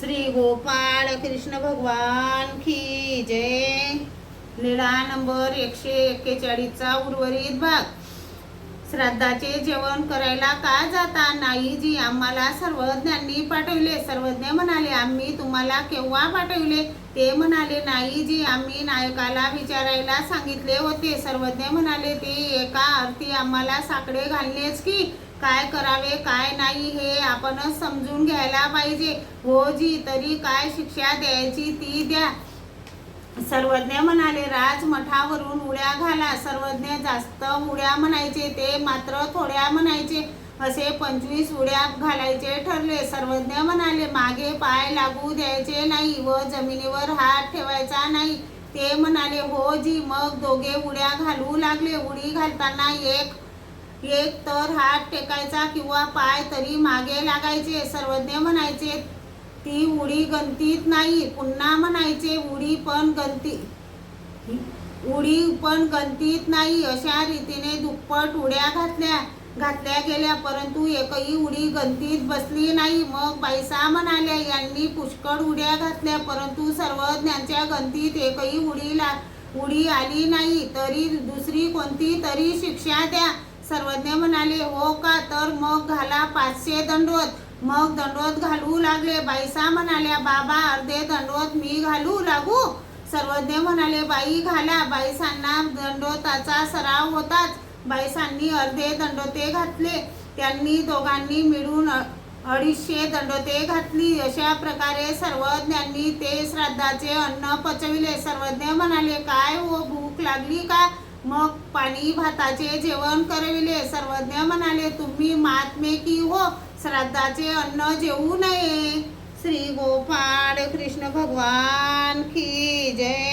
श्री गोपाळ कृष्ण भगवान की जय। लीला नंबर 141चा उर्वरित भाग। श्राद्धाचे जेवण करायला का जाता? नाही जी, आम्हाला सर्वज्ञांनी पाठवले। सर्वज्ञ म्हणाले, आम्ही तुम्हाला केव्हा पाठवले? ते म्हणाले, नाही जी, आम्ही नायकाला विचारायला सांगितले होते। सर्वज्ञ म्हणाले, ते एका अर्थी आम्हाला साकडे घालणेच की काय करावे काय नाही हे आपणच समजून घ्यायला पाहिजे। हो जी, तरी काय शिक्षा द्यायची ती द्या। सर्वज्ञ म्हणाले, राजमठावरून उड्या घाला। सर्वज्ञ जास्त उड्या म्हणायचे, ते मात्र थोड्या म्हणायचे। असे 25 उड्या घालायचे ठरले। सर्वज्ञ म्हणाले, मागे पाय लागू द्यायचे नाही व जमिनीवर हात ठेवायचा नाही। ते म्हणाले, हो जी। मग दोघे उड्या घालू लागले। उडी घालताना एक तर हात टेकायचा किंवा पाय तरी मागे लागायचे। सर्वज्ञ म्हणायचे, ती उडी गणतीत नाही। पुन्हा म्हणायचे, उडी पण गणतीत नाही। अशा रीतीने दुप्पट उड्या घातल्या गेल्या, परंतु एकही उडी गणतीत बसली नाही। मग बाईसा म्हणाल्या, यांनी पुष्कळ उड्या घातल्या, परंतु सर्वज्ञांच्या गणतीत एकही उडी आली नाही, तरी दुसरी कोणती तरी शिक्षा द्या। सर्वज्ञ म्हणाले, हो का, तर मग घाला 500 दंडवत। मग दंडवत घालू लागले। बाईसा म्हणाल्या, बाबा, अर्धे दंडवत मी घालू लागू? सर्वज्ञ म्हणाले, बाई घाला। बाईसांना दंडवताचा सराव होताच। बाईसांनी अर्धे दंडवते घातले। त्यांनी दोघांनी मिळून 250 दंडवते घातली। अशा प्रकारे सर्वज्ञांनी ते श्राद्धाचे अन्न पचविले। सर्वज्ञ म्हणाले, काय हो, भूक लागली का? मग पाणी भाताचे जेवण करविले। सर्वज्ञ म्हणाले, तुम्ही महात्मे की हो, श्राद्धाचे अन्न जेवू नये। श्री गोपाळ कृष्ण भगवान की जय।